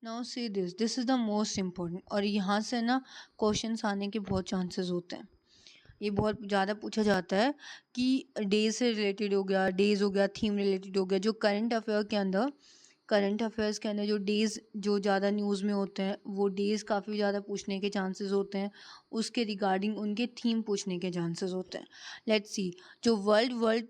Now see this is the most important, और यहाँ से ना क्वेश्चंस आने के बहुत चांसेस होते हैं। ये बहुत ज़्यादा पूछा जाता है कि डे से रिलेटेड हो गया, डेज़ हो गया, थीम रिलेटेड हो गया, जो करंट अफेयर्स के अंदर जो डेज़ जो ज़्यादा न्यूज़ में होते हैं वो डेज़ काफ़ी ज़्यादा पूछने के चांसेस होते हैं, उसके रिगार्डिंग उनके थीम पूछने के चांसेस होते हैं। लेट्स सी, जो वर्ल्ड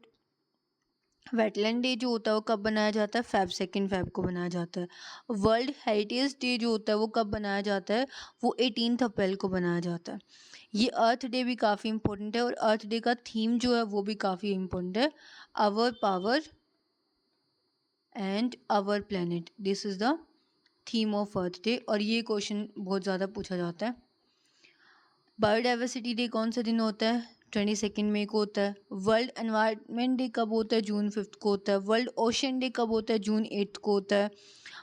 वेटलैंड डे जो होता है वो कब बनाया जाता है? Feb को बनाया जाता है। वर्ल्ड हेरिटेज डे जो होता है वो कब बनाया जाता है? वो 18 अप्रैल को बनाया जाता है। ये अर्थ डे भी काफ़ी इम्पोर्टेंट है, और अर्थ डे का थीम जो है वो भी काफ़ी इम्पोर्टेंट है, our power and our planet, this is the theme of Earth Day, और ये क्वेश्चन बहुत ज़्यादा पूछा जाता है। बायोडाइवर्सिटी डे कौन से दिन होता है? 22 मई को होता है। वर्ल्ड एनवायरनमेंट डे कब होता है? जून 5 को होता है। वर्ल्ड ओशन डे कब होता है? जून 8 को होता है।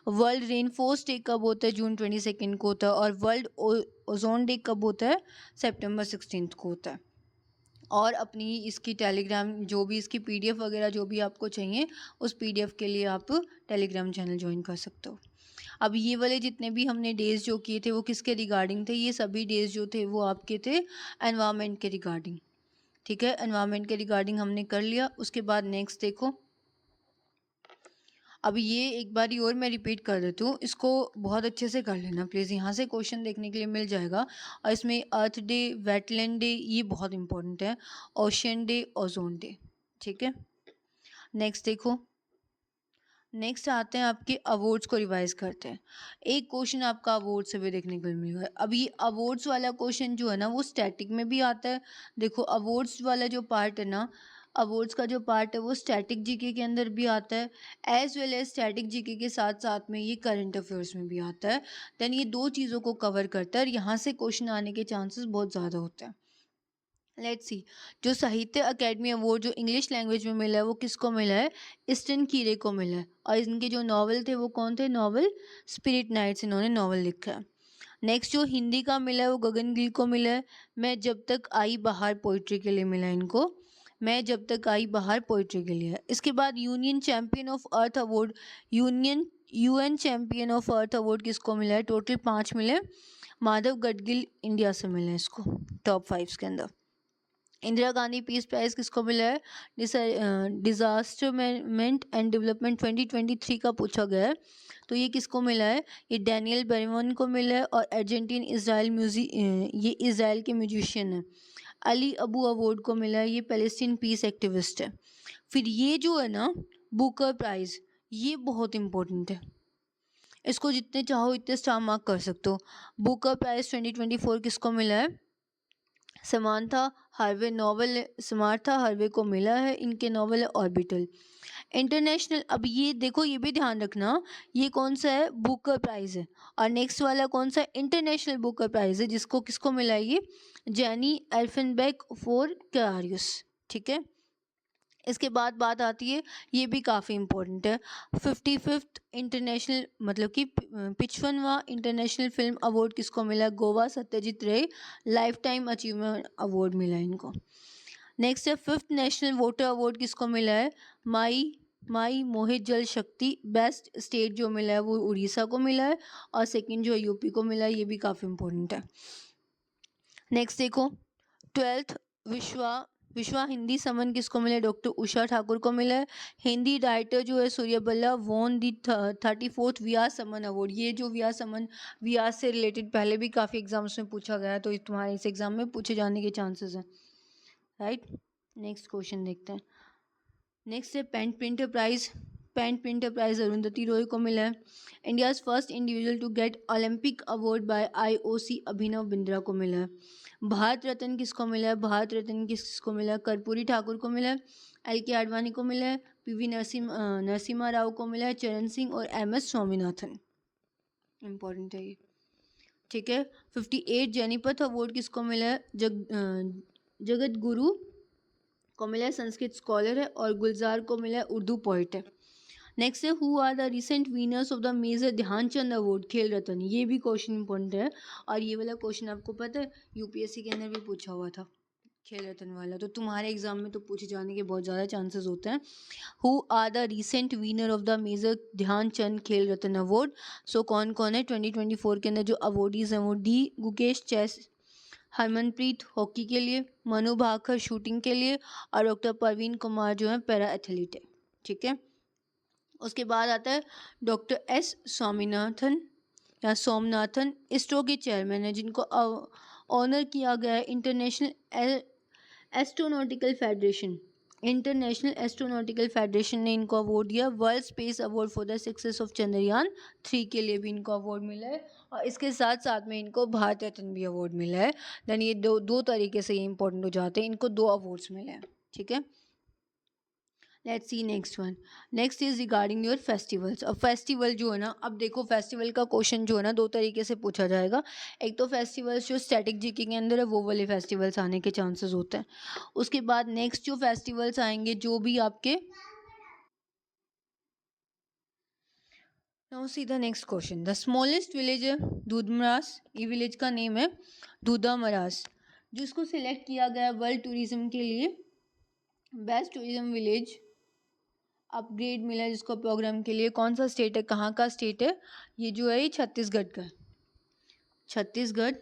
वर्ल्ड रेनफोर्स्ट डे कब होता है? जून 22 को होता है। और वर्ल्ड ओजोन डे कब होता है? सितंबर 16 को होता है। और अपनी इसकी टेलीग्राम जो भी इसकी पीडीएफ वगैरह जो भी आपको चाहिए, उस पीडीएफ के लिए आप टेलीग्राम चैनल ज्वाइन कर सकते हो। अब ये वाले जितने भी हमने डेज़ जो किए थे वो किसके रिगार्डिंग थे? ये सभी डेज़ जो थे वो आपके थे एनवायरनमेंट के रिगार्डिंग। ठीक है, एनवायरनमेंट के रिगार्डिंग हमने कर लिया। उसके बाद नेक्स्ट देखो, अब ये एक बारी और मैं रिपीट कर देती हूँ, इसको बहुत अच्छे से कर लेना प्लीज़, यहाँ से क्वेश्चन देखने के लिए मिल जाएगा। और इसमें अर्थ डे, वेटलैंड डे, ये बहुत इंपॉर्टेंट है, ओशन डे, ओजोन डे। ठीक है, नेक्स्ट देखो, नेक्स्ट आते हैं आपके अवार्ड्स को रिवाइज करते हैं। एक क्वेश्चन आपका अवार्ड से भी देखने को मिलेगा। अब ये अवार्ड्स वाला क्वेश्चन जो है ना वो स्टैटिक में भी आता है। देखो अवार्ड्स वाला जो पार्ट है ना, अवार्ड्स का जो पार्ट है वो स्टैटिक जीके के अंदर भी आता है, as well as static GK के साथ साथ में ये करंट अफेयर्स में भी आता है। देन ये दो चीज़ों को कवर करता है, और यहाँ से क्वेश्चन आने के चांसेस बहुत ज़्यादा होते हैं। लेट्स सी, जो साहित्य अकेडमी अवार्ड जो इंग्लिश लैंग्वेज में मिला है वो किसको मिला है? ईस्टर्न कीरे को मिला है। और इनके जो नॉवल थे वो कौन थे? नॉवल स्पिरिट नाइट्स, इन्होंने नॉवल लिखा है। नेक्स्ट जो हिंदी का मिला है वो गगन गिल को मिला है, मैं जब तक आई बाहर पोइट्री के लिए मिला है इनको, मैं जब तक आई बाहर पोइट्री के लिए। इसके बाद union champion of earth award, UN champion of earth award किसको मिला है? टोटल 5 मिले, माधव गडगिल इंडिया से मिले हैं इसको टॉप 5 के अंदर। इंदिरा गांधी पीस प्राइज किसको मिला है? डिजास्टर मैनेजमेंट एंड डेवलपमेंट 2023 का पूछा गया है, तो ये किसको मिला है? ये डैनियल बेरमन को मिला है, और अर्जेंटीन ये इसराइल के म्यूजिशियन है। अली अबू अवार्ड को मिला है, ये पैलेस्टीन पीस एक्टिविस्ट है। फिर ये जो है ना बुकर प्राइज, ये बहुत इंपॉर्टेंट है, इसको जितने चाहो इतने स्टार मार्क कर सकते हो। बुकर प्राइज 2024 किसको मिला है? Samantha Harvey, novel Samantha Harvey को मिला है, इनके नॉवल है ऑर्बिटल। इंटरनेशनल, अब ये देखो ये भी ध्यान रखना, ये कौन सा है? बुकर प्राइज है। और नेक्स्ट वाला कौन सा? इंटरनेशनल बुकर प्राइज है, जिसको किसको मिला है? ये जेनी एल्फेनबेक फॉर कैरियस। ठीक है, इसके बाद बात आती है, ये भी काफ़ी इम्पोर्टेंट है, 55th इंटरनेशनल मतलब कि 55वां इंटरनेशनल फिल्म अवार्ड किसको मिला? गोवा सत्यजीत रे लाइफ टाइम अचीवमेंट अवार्ड मिला है इनको। नेक्स्ट है 5th नेशनल वोटर अवार्ड किसको मिला है? माई मोहित जल शक्ति, बेस्ट स्टेट जो मिला है वो उड़ीसा को मिला है, और सेकंड जो यूपी को मिला है, ये भी काफ़ी इम्पोर्टेंट है। नेक्स्ट देखो, 12th विश्वा हिंदी समन किसको मिला है? डॉक्टर उषा ठाकुर को मिला है। हिंदी राइटर जो है सूर्यबल्ला won the 34th Vyas summon award, ये जो व्यास समन, व्यास से रिलेटेड पहले भी काफ़ी एग्जाम्स में पूछा गया है, तो तुम्हारे इस एग्जाम में पूछे जाने के चांसेस हैं, राइट। नेक्स्ट क्वेश्चन देखते हैं। नेक्स्ट है PEN Pinter prize Arundhati Roy को मिला है। India's first individual to get Olympic award by IOC Abhinav Bindra को मिला है। भारत रत्न किसको मिला है? भारत रत्न किसको मिला है? कर्पूरी ठाकुर को मिला है, एल.के. आडवाणी को मिला है, पीवी नरसिम्हा राव को मिला है, चरण सिंह और एम.एस. स्वामीनाथन। इम्पोर्टेंट है ये, ठीक है। 58 जनीपथ अवार्ड किसको मिला है? जगत गुरु को मिला है, संस्कृत स्कॉलर है, और गुलजार को मिला है, उर्दू पोइट है। नेक्स्ट है who are the recent winners of the major Dhyanchand award Khel Ratna, ये भी क्वेश्चन इंपॉर्टेंट है, और ये वाला क्वेश्चन आपको पता है यूपीएससी के अंदर भी पूछा हुआ था, खेल रत्न वाला, तो तुम्हारे एग्जाम में तो पूछे जाने के बहुत ज़्यादा चांसेस होते हैं। Who are the recent winner of the major Dhyanchand Khel Ratna award. सो कौन कौन है 2024 के अंदर जो अवॉर्डीज हैं वो D Gukesh chess, Harmanpreet hockey के लिए, मनु भाकर शूटिंग के लिए, और डॉक्टर परवीन कुमार जो है पैरा एथलीट है। ठीक है, उसके बाद आता है डॉक्टर एस स्वामीनाथन या सोमनाथन, इसरो के चेयरमैन है, जिनको ऑनर किया गया है इंटरनेशनल एस्ट्रोनॉटिकल फेडरेशन ने इनको अवार्ड दिया। World space award for the success of Chandrayaan 3 के लिए भी इनको अवार्ड मिला है, और इसके साथ साथ में इनको भारत रत्न भी अवार्ड मिला है। देन ये दो तरीके से ये इंपॉर्टेंट हो जाते हैं, इनको 2 अवार्ड्स मिले हैं। ठीक है, let's see next one. Next is regarding your festivals. अब फेस्टिवल जो है ना, अब देखो फेस्टिवल का क्वेश्चन जो है ना 2 तरीके से पूछा जाएगा। एक तो फेस्टिवल्स जो स्टैटिक जीके के अंदर है वो वाले फेस्टिवल्स आने के चांसेस होते हैं। उसके बाद नेक्स्ट जो फेस्टिवल्स आएंगे जो भी आपके, now see the next question. The smallest village है दूधमरास, ये विलेज का नेम है दूधामरास, जिसको सिलेक्ट किया गया वर्ल्ड टूरिज्म के लिए बेस्ट टूरिज्म विलेज अपग्रेड मिला है जिसको प्रोग्राम के लिए। कौन सा स्टेट है, कहाँ का स्टेट है, ये जो है ये छत्तीसगढ़ का है। Chhattisgarh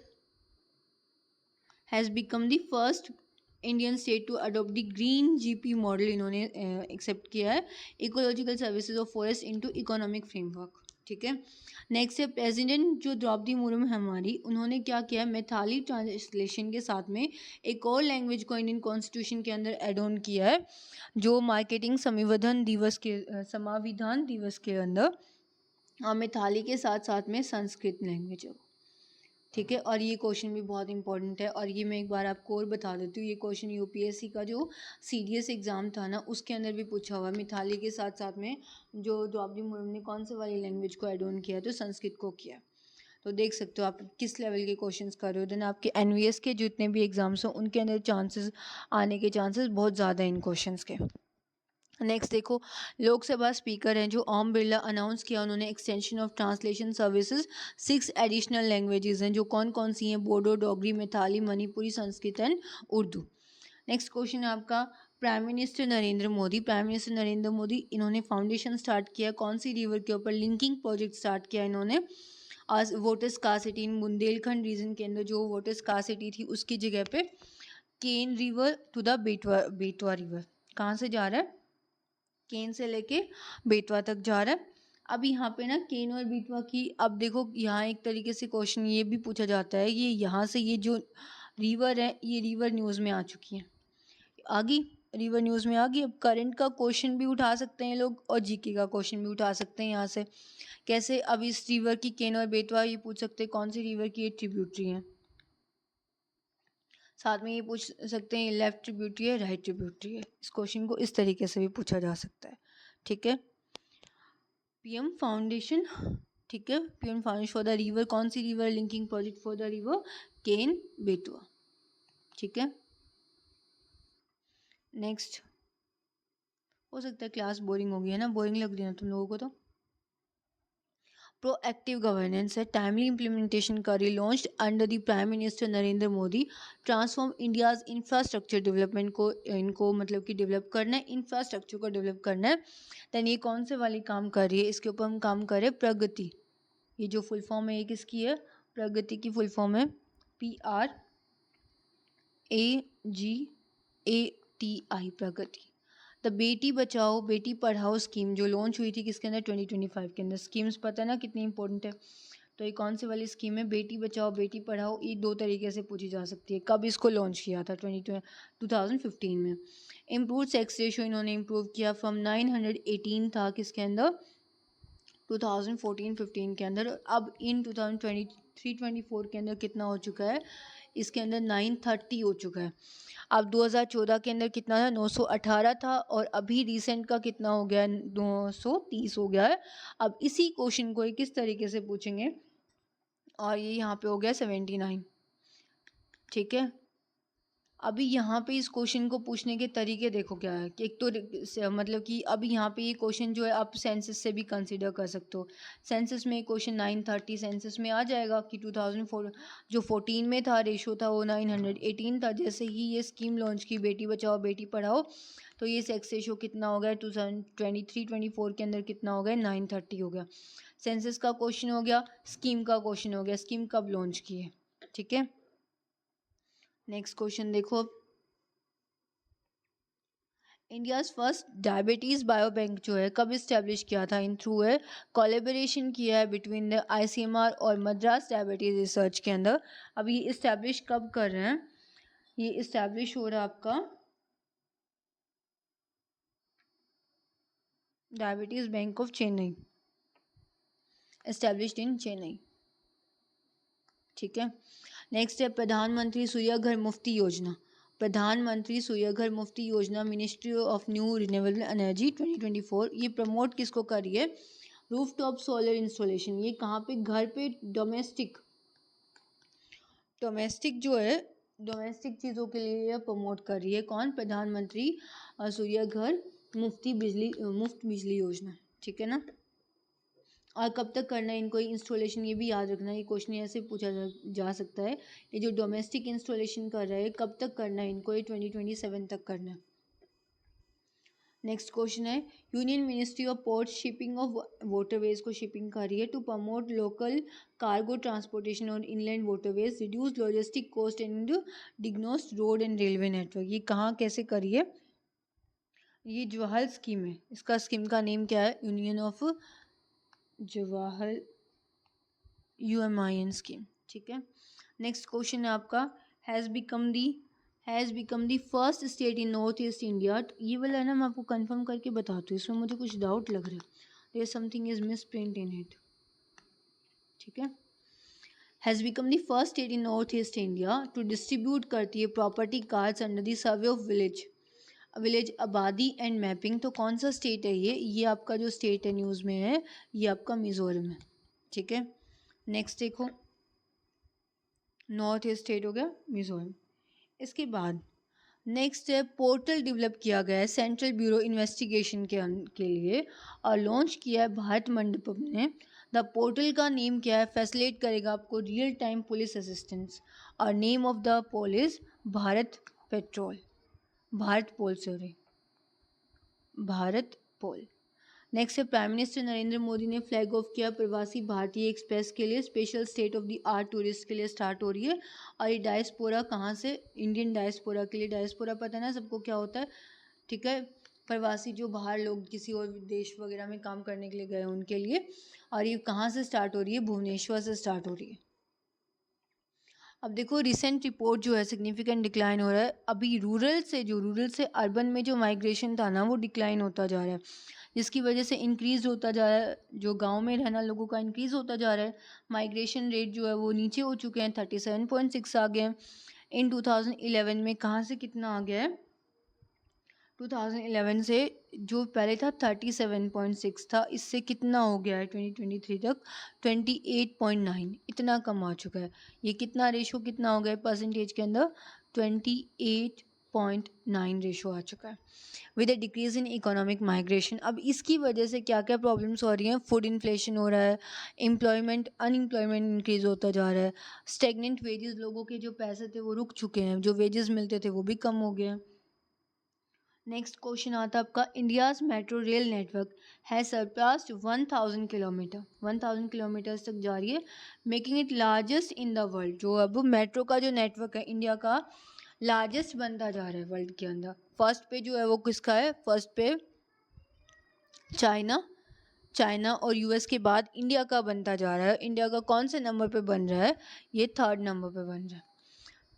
has become the first Indian state to adopt the green GP model, इन्होंने एक्सेप्ट किया है ecological services of forest into economic framework. ठीक है, नेक्स्ट है प्रेसिडेंट जो द्रौपदी मुर्मू है हमारी, उन्होंने क्या किया है मैथाली ट्रांसलेशन के साथ में एक और लैंग्वेज को इंडियन कॉन्स्टिट्यूशन के अंदर एड ऑन किया है, जो मार्केटिंग समाविधान दिवस के अंदर, और मैथाली के साथ साथ में संस्कृत लैंग्वेज है। ठीक है, और ये क्वेश्चन भी बहुत इंपॉर्टेंट है, और ये मैं एक बार आपको और बता देती हूँ। ये क्वेश्चन यूपीएससी का जो सीडीएस एग्ज़ाम था ना उसके अंदर भी पूछा हुआ है। मिथाली के साथ साथ में जो द्रौपदी मुर्मू ने कौन से वाली लैंग्वेज को एड ऑन किया, तो संस्कृत को किया। तो देख सकते हो आप किस लेवल के क्वेश्चंस कर रहे हो। देन आपके एनवीएस के जितने भी एग्जाम्स हो उनके अंदर चांसेस आने के चांसेस बहुत ज़्यादा हैं इन क्वेश्चंस के। नेक्स्ट देखो, लोकसभा स्पीकर हैं जो ओम बिरला अनाउंस किया उन्होंने extension of translation services 6 additional languages हैं, जो कौन कौन सी हैं, Bodo, Dogri, Maithili, Manipuri, Sanskrit and Urdu. Next question है आपका prime minister Narendra Modi. Prime minister Narendra Modi इन्होंने फाउंडेशन स्टार्ट किया, कौन सी रिवर के ऊपर, लिंकिंग प्रोजेक्ट स्टार्ट किया इन्होंने। आज water scarcity in Bundelkhand region के अंदर जो वोटर स्कार्सिटी थी उसकी जगह पे Ken river to the Betwa river, कहाँ से जा रहा है, केन से लेके बेतवा तक जा रहा है। अब यहाँ पे ना केन और बेतवा की, अब देखो यहाँ एक तरीके से क्वेश्चन ये भी पूछा जाता है, ये यहाँ से ये जो रिवर है ये रिवर न्यूज़ में आ चुकी है, आ गई रिवर न्यूज़ में आ गई। अब करंट का क्वेश्चन भी उठा सकते हैं लोग और जीके का क्वेश्चन भी उठा सकते हैं यहाँ से। कैसे, अब इस रिवर की केन और बेतवा ये पूछ सकते हैं कौन सी रिवर की ये ट्रिब्यूटरी है, साथ में ये पूछ सकते हैं लेफ्ट ट्रिब्यूटरी है राइट ट्रिब्यूटरी है। इस क्वेश्चन को इस तरीके से भी पूछा जा सकता है। ठीक है, पीएम फाउंडेशन, ठीक है, PM foundation for the river, कौन सी river, linking project for the river Ken Betwa. ठीक है, नेक्स्ट, हो सकता है क्लास बोरिंग हो गई है ना, बोरिंग लग रही है ना तुम लोगों को। तो प्रोएक्टिव गवर्नेंस है, टाइमली इम्प्लीमेंटेशन का relaunched under the prime minister Narendra Modi, transform India's infrastructure development को, इनको मतलब कि डेवलप करना है, इंफ्रास्ट्रक्चर को डेवलप करना है। दैन ये कौन से वाली काम कर रही है, इसके ऊपर हम काम कर रहे हैं प्रगति, ये जो फुल फॉर्म है ये किसकी है, प्रगति की फुल फॉर्म है PRAGATI, Pragati. The Beti Bachao Beti Padhao scheme जो लॉन्च हुई थी किसके अंदर, 2025 के अंदर। स्कीम्स पता है ना कितनी इंपॉर्टेंट है, तो ये कौन सी वाली स्कीम है, बेटी बचाओ बेटी पढ़ाओ। ये 2 तरीके से पूछी जा सकती है, कब इसको लॉन्च किया था, 2015 में। इम्प्रूव सेक्स रेशो इन्होंने इम्प्रूव किया, फ्रॉम 918 था किसके अंदर, 2014-15 के अंदर। अब इन 2023-24 के अंदर कितना हो चुका है, इसके अंदर 930 हो चुका है। अब 2014 के अंदर कितना था, 918 था, और अभी रिसेंट का कितना हो गया है, 930 हो गया है। अब इसी क्वेश्चन को किस तरीके से पूछेंगे, और ये यहाँ पे हो गया 79। ठीक है, अभी यहाँ पे इस क्वेश्चन को पूछने के तरीके देखो क्या है कि एक तो मतलब कि अभी यहाँ पे ये क्वेश्चन जो है आप सेंसस से भी कंसीडर कर सकते हो। सेंसस में क्वेश्चन 930 सेंसस में आ जाएगा कि 2004 जो 14 में था रेशो था वो 918 था। जैसे ही ये स्कीम लॉन्च की बेटी बचाओ बेटी पढ़ाओ तो ये सेक्स रेशो कितना हो गया 2023-24 के अंदर कितना हो गया 930 हो गया। सेंसस का क्वेश्चन हो गया, स्कीम का क्वेश्चन हो गया, स्कीम कब लॉन्च की है। ठीक है, नेक्स्ट क्वेश्चन देखो अब। India's first diabetes bio bank जो है कब इस्टेब्लिश किया था? इन थ्रू है कोलेबोरेशन किया है बिटवीन द आईसीएमआर और मद्रास डायबिटीज़ रिसर्च के अंदर। अब ये इस्टेब्लिश कब कर रहे हैं? ये इस्टेब्लिश हो रहा है आपका diabetes bank of Chennai, established in Chennai. ठीक है, नेक्स्ट है प्रधानमंत्री सूर्य घर मुफ्ती योजना। प्रधानमंत्री सूर्य घर मुफ्ती योजना ministry of new renewable energy 2024 ये प्रमोट किसको कर रही है? Rooftop solar installation. ये कहाँ पे? घर पे डोमेस्टिक जो है डोमेस्टिक चीज़ों के लिए प्रमोट कर रही है। कौन? प्रधानमंत्री सूर्य घर मुफ्त बिजली योजना। ठीक है ना। और कब तक करना है इनको इंस्टॉलेशन, ये भी याद रखना है। ये क्वेश्चन ऐसे पूछा जा सकता है। ये जो डोमेस्टिक इंस्टॉलेशन कर रहा है कब तक करना है इनको? ये 2027 तक करना है। नेक्स्ट क्वेश्चन है union ministry of port shipping of waterways को शिपिंग कर रही है to promote local cargo transportation और inland waterways, reduce logistic cost and decongest road and railway network. ये कहाँ कैसे करिए? ये जवाहर स्कीम है। इसका स्कीम का नेम क्या है? Union of Jawahar UMIN scheme. ठीक है, नेक्स्ट क्वेश्चन है आपका has become the first state in North East India. ये वाला है ना, मैं आपको कंफर्म करके बताती हूँ, इसमें मुझे कुछ डाउट लग रहा है। There something is misprint in it. ठीक है, has become the first state in North East India to distribute करती है property cards under the survey of village Abadi and mapping. तो कौन सा स्टेट है ये आपका जो स्टेट है न्यूज़ में है ये आपका मिजोरम है। ठीक है, नेक्स्ट देखो, नॉर्थ ईस्ट स्टेट हो गया मिजोरम। इसके बाद नेक्स्ट है पोर्टल डेवलप किया गया है सेंट्रल ब्यूरो इन्वेस्टिगेशन के लिए और लॉन्च किया है भारत मंडपम ने। द पोर्टल का नेम क्या है? फैसिलिटेट करेगा आपको रियल टाइम पुलिस असिस्टेंस और name of the police Bharatpol. Next है प्राइम मिनिस्टर नरेंद्र मोदी ने फ्लैग ऑफ किया प्रवासी भारतीय एक्सप्रेस के लिए special state of the art tourist के लिए स्टार्ट हो रही है। और ये डायस्पोरा कहाँ से? इंडियन डायस्पोरा के लिए। डायस्पोरा पता है ना सबको क्या होता है? ठीक है, प्रवासी जो बाहर लोग किसी और देश वगैरह में काम करने के लिए गए उनके लिए। और ये कहाँ से स्टार्ट हो रही है? भुवनेश्वर से स्टार्ट हो रही है। अब देखो रिसेंट रिपोर्ट जो है सिग्निफिकेंट डिक्लाइन हो रहा है। अभी रूरल से अर्बन में जो माइग्रेशन था ना वो डिक्लाइन होता जा रहा है, जिसकी वजह से इंक्रीज़ होता जा रहा है, जो गांव में रहना लोगों का इंक्रीज़ होता जा रहा है। माइग्रेशन रेट जो है वो नीचे हो चुके हैं, 37.6 आ गए हैं। इन 2011 में कहाँ से कितना आ गया है? 2011 से जो पहले था 37.6 था, इससे कितना हो गया है 2023 तक? 28.9, इतना कम आ चुका है। ये कितना रेशो कितना हो गया है परसेंटेज के अंदर? 28.9 रेशो आ चुका है with A decrease in economic migration. अब इसकी वजह से क्या क्या प्रॉब्लम्स हो रही हैं? फूड इन्फ्लेशन हो रहा है, अनएम्प्लॉयमेंट इंक्रीज होता जा रहा है, स्टेगनेंट वेजेस, लोगों के जो पैसे थे वो रुक चुके हैं, जो वेजेस मिलते थे वो भी कम हो गए हैं। नेक्स्ट क्वेश्चन आता है आपका इंडियाज़ मेट्रो रेल नेटवर्क है सरपास्ड 1000 किलोमीटर, 1000 किलोमीटर्स तक जा रही है, making it largest in the world. जो अब मेट्रो का जो नेटवर्क है इंडिया का लार्जेस्ट बनता जा रहा है वर्ल्ड के अंदर। फर्स्ट पे जो है वो किसका है? फर्स्ट पे चाइना और यूएस के बाद इंडिया का बनता जा रहा है। इंडिया का कौन से नंबर पे बन रहा है? ये 3rd नंबर पे बन रहा है।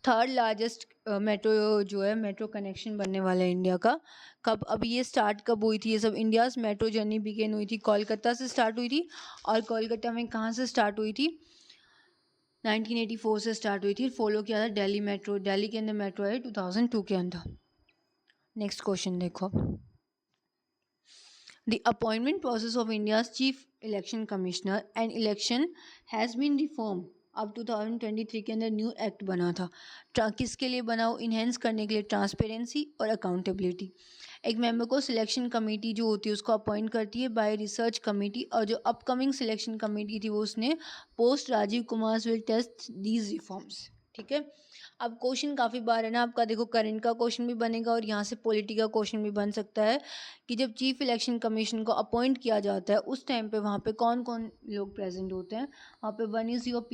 3rd लार्जेस्ट मेट्रो जो है मेट्रो कनेक्शन बनने वाला है इंडिया का। कब? अब ये स्टार्ट कब हुई थी? ये सब इंडियाज़ मेट्रो जर्नी बिगेन हुई थी कोलकाता से स्टार्ट हुई थी। और कोलकाता में कहाँ से स्टार्ट हुई थी? 1984 से स्टार्ट हुई थी। फॉलो किया था दिल्ली मेट्रो, दिल्ली के अंदर मेट्रो है 2002 के अंदर। नेक्स्ट क्वेश्चन देखो, the appointment process of India's chief election commissioner and election has been reform. अब 2023 के अंदर न्यू एक्ट बना था। किसके लिए बना? वो इन्हेंस करने के लिए ट्रांसपेरेंसी और अकाउंटेबिलिटी। एक मेंबर को सिलेक्शन कमेटी जो होती है उसको अपॉइंट करती है बाय रिसर्च कमेटी, और जो अपकमिंग सिलेक्शन कमेटी थी वो उसने post Rajiv Kumar will test these reforms. ठीक है, अब क्वेश्चन काफ़ी बार है ना आपका, देखो करंट का क्वेश्चन भी बनेगा और यहाँ से पॉलिटी का क्वेश्चन भी बन सकता है कि जब चीफ इलेक्शन कमीशन को अपॉइंट किया जाता है उस टाइम पे वहाँ पे कौन कौन लोग प्रेजेंट होते हैं। वहाँ पे वन इज़ योर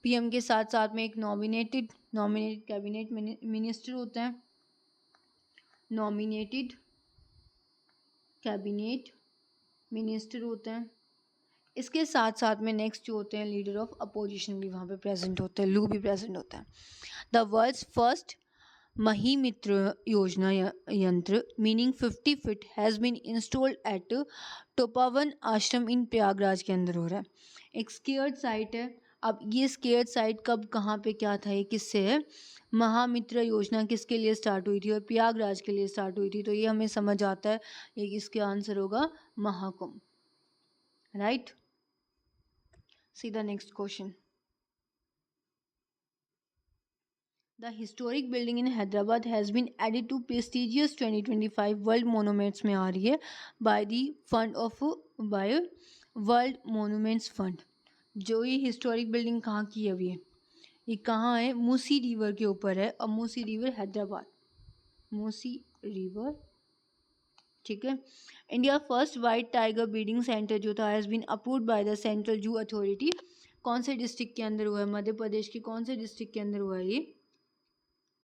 पीएम के साथ साथ में एक नॉमिनेटेड कैबिनेट मिनिस्टर होते हैं, नॉमिनेटेड कैबिनेट मिनिस्टर होते हैं। इसके साथ साथ में नेक्स्ट जो होते हैं लीडर ऑफ अपोजिशन भी वहाँ पे प्रेजेंट होते हैं, लू भी प्रेजेंट होता है। द वर्ल्ड्स फर्स्ट महिमित्र योजना यंत्र meaning 50 feet has been installed at Topawan Ashram in Prayagraj के अंदर हो रहा है। एक स्केयर्ड साइट है। अब ये स्केयर्ड साइट कब कहाँ पे क्या था, ये किससे है? महामित्र योजना किसके लिए स्टार्ट हुई थी और प्रयागराज के लिए स्टार्ट हुई थी, तो ये हमें समझ आता है, ये इसके आंसर होगा Mahakumbh, right. See the next question. The historic building in Hyderabad has been added to prestigious 2025 World Monuments में आ रही है by the fund of by World Monuments Fund। जो ये हिस्टोरिक बिल्डिंग कहाँ की है? अभी ये कहाँ है? मूसी रिवर के ऊपर है, और मूसी रिवर हैदराबाद, मूसी रिवर, ठीक है। India first white tiger breeding centre जो था has been approved by the central zoo authority. कौन से डिस्ट्रिक्ट के अंदर हुआ है? मध्य प्रदेश के कौन से डिस्ट्रिक्ट के अंदर हुआ है ये?